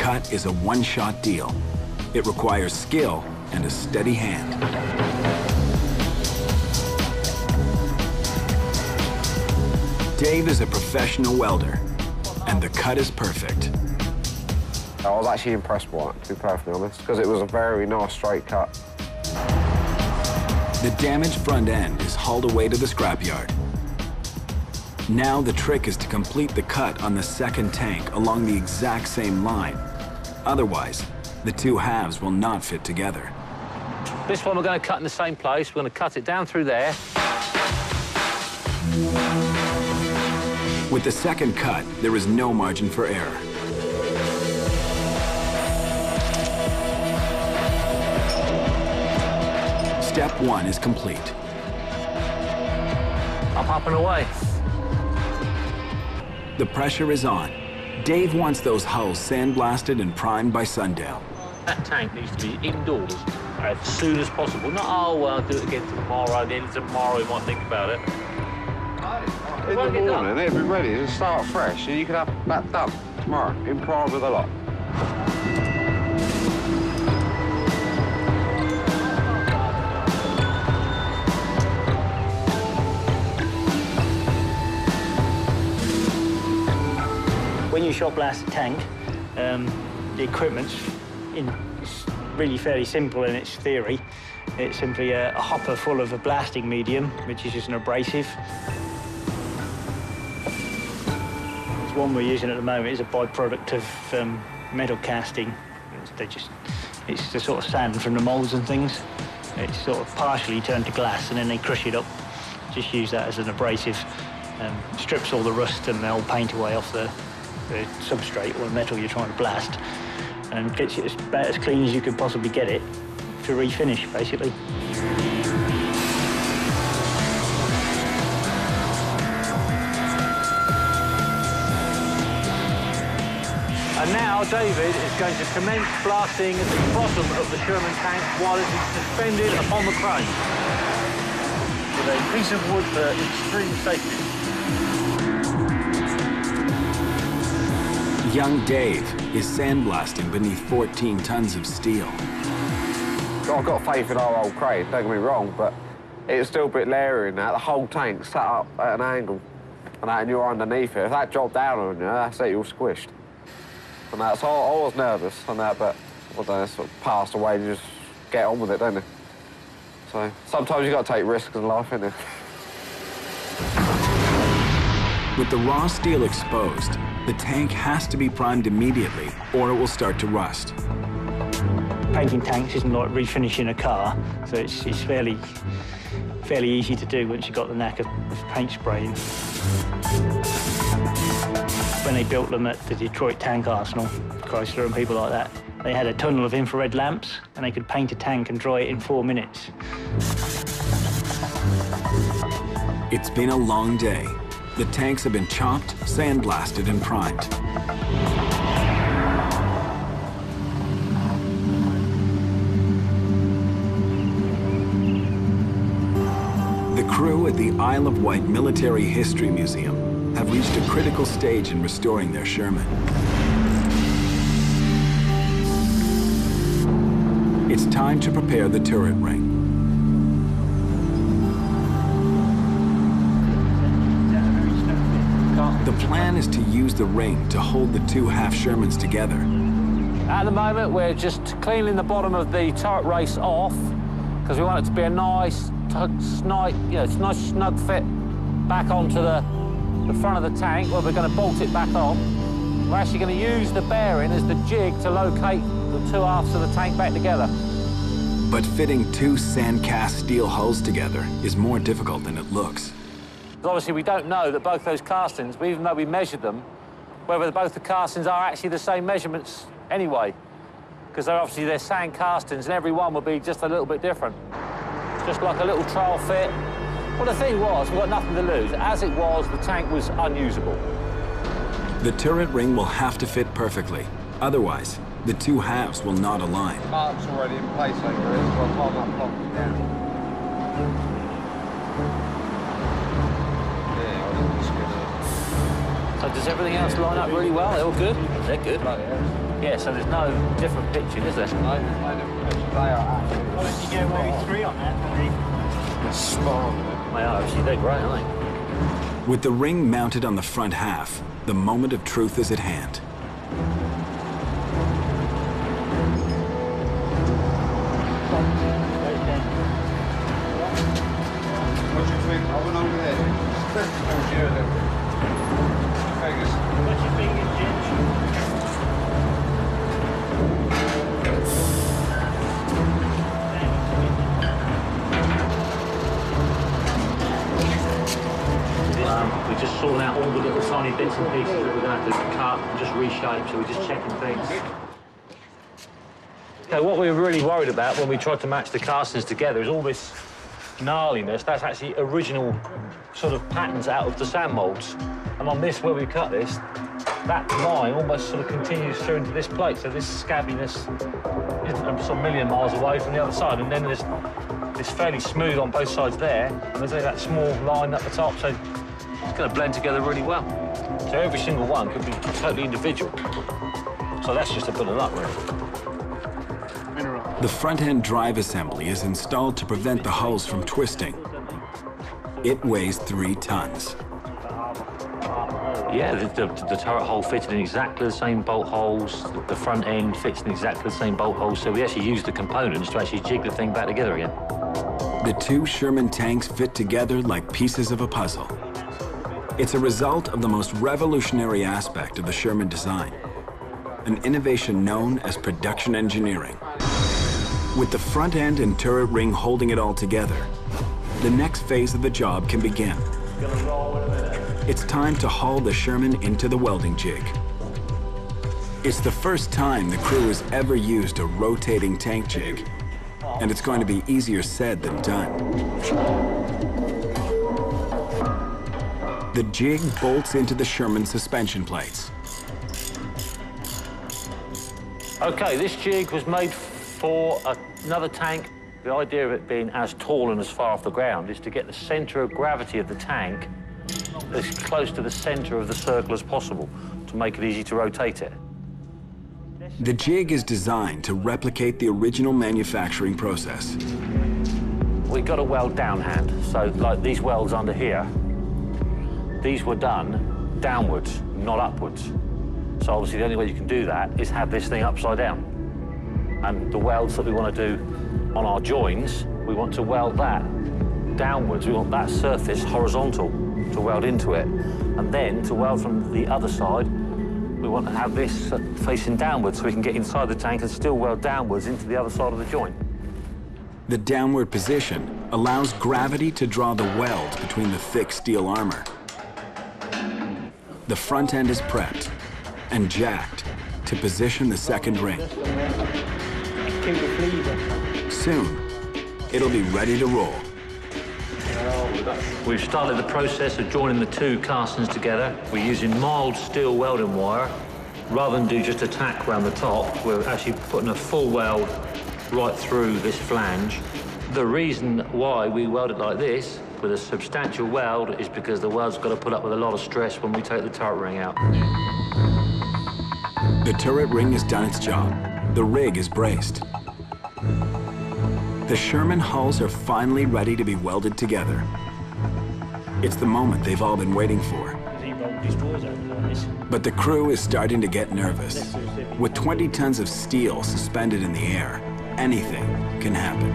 cut is a one-shot deal. It requires skill and a steady hand. Dave is a professional welder, and the cut is perfect. I was actually impressed by it, to be perfectly honest, because it was a very nice straight cut. The damaged front end is hauled away to the scrapyard. Now the trick is to complete the cut on the second tank along the exact same line. Otherwise, the two halves will not fit together. This one we're going to cut in the same place. We're going to cut it down through there. With the second cut, there is no margin for error. Step one is complete. Up and away. The pressure is on. Dave wants those hulls sandblasted and primed by sundown. That tank needs to be indoors as soon as possible. Not, oh, well, I'll do it again tomorrow, then tomorrow we might think about it. In the morning, it'll be ready to start fresh, and you can have that done tomorrow, in prime with a lot. When you shot blast a tank, the equipment's really fairly simple in its theory. It's simply a hopper full of a blasting medium, which is just an abrasive. The one we're using at the moment is a byproduct of metal casting. It's the sort of sand from the moulds and things. It's sort of partially turned to glass, and then they crush it up. Just use that as an abrasive. Strips all the rust and the old paint away off the substrate or the metal you're trying to blast, and gets it about as clean as you could possibly get it to refinish, basically. And now David is going to commence blasting at the bottom of the Sherman tank while it is suspended upon the crane with a piece of wood for extreme safety. Young Dave is sandblasting beneath 14 tons of steel. I've got faith in our old crane, don't get me wrong, but it's still a bit leery in that. The whole tank's sat up at an angle, and you're underneath it. If that dropped down on you, that's it, you're squished. And that's so I was nervous on that, but I don't know, sort of passed away and you just get on with it, don't you? So sometimes you've got to take risks in life, innit? With the raw steel exposed, the tank has to be primed immediately or it will start to rust. Painting tanks isn't like refinishing a car, so it's fairly easy to do once you've got the knack of paint spraying. When they built them at the Detroit Tank Arsenal, Chrysler and people like that, they had a tunnel of infrared lamps and they could paint a tank and dry it in 4 minutes. It's been a long day. The tanks have been chopped, sandblasted, and primed. The crew at the Isle of Wight Military History Museum have reached a critical stage in restoring their Sherman. It's time to prepare the turret ring. The plan is to use the ring to hold the two half Shermans together. At the moment, we're just cleaning the bottom of the turret race off because we want it to be a nice, snug fit back onto the front of the tank where we're going to bolt it back on. We're actually going to use the bearing as the jig to locate the two halves of the tank back together. But fitting two sand-cast steel hulls together is more difficult than it looks. Obviously, we don't know that both those castings, even though we measured them, whether both the castings are actually the same measurements anyway, because they're sand castings, and every one will be just a little bit different. Just like a little trial fit. Well, the thing was, we've got nothing to lose. As it was, the tank was unusable. The turret ring will have to fit perfectly. Otherwise, the two halves will not align. Mark's already in place over here, so I'll calm that block down. So does everything else line up really well? They're all good? They're good. Yeah, so there's no different pitching, is there? No, no different pitches. They are absolutely Why don't you go maybe 3 on that? spot. They are, actually, they're great, aren't they? With the ring mounted on the front half, the moment of truth is at hand. What do you think? I went over there. Fingers. What's your fingers, Jim? We're just sorting out all the little tiny bits and pieces that we're going to have to cut and just reshape, so we're just checking things. Okay, what we were really worried about when we tried to match the castings together is all this gnarliness. That's actually original sort of patterns out of the sand moulds. And on this, where we cut this, that line almost sort of continues through into this plate. So this scabbiness is sort of a million miles away from the other side. And then there's it's fairly smooth on both sides there. And there's only that small line at the top. So it's going to blend together really well. So every single one could be totally individual. So that's just a bit of luck, really. The front-end drive assembly is installed to prevent the hulls from twisting. It weighs 3 tons. Yeah, the turret hole fitted in exactly the same bolt holes. The front end fits in exactly the same bolt holes. So we actually use the components to actually jig the thing back together again. The 2 Sherman tanks fit together like pieces of a puzzle. It's a result of the most revolutionary aspect of the Sherman design, an innovation known as production engineering. With the front end and turret ring holding it all together, the next phase of the job can begin. It's time to haul the Sherman into the welding jig. It's the first time the crew has ever used a rotating tank jig, and it's going to be easier said than done. The jig bolts into the Sherman suspension plates. Okay, this jig was made for another tank. The idea of it being as tall and as far off the ground is to get the center of gravity of the tank as close to the center of the circle as possible to make it easy to rotate it. The jig is designed to replicate the original manufacturing process. We got a weld downhand, so like these welds under here, these were done downwards, not upwards. So obviously the only way you can do that is have this thing upside down. And the welds that we want to do on our joins, we want to weld that downwards. We want that surface horizontal to weld into it. And then to weld from the other side, we want to have this facing downwards so we can get inside the tank and still weld downwards into the other side of the joint. The downward position allows gravity to draw the weld between the thick steel armor. The front end is prepped and jacked to position the second ring. Soon, it'll be ready to roll. We've started the process of joining the 2 castings together. We're using mild steel welding wire. Rather than do just a tack around the top, we're actually putting a full weld right through this flange. The reason why we weld it like this, with a substantial weld, is because the weld's got to put up with a lot of stress when we take the turret ring out. The turret ring has done its job. The rig is braced. The Sherman hulls are finally ready to be welded together. It's the moment they've all been waiting for. But the crew is starting to get nervous. With 20 tons of steel suspended in the air, anything can happen.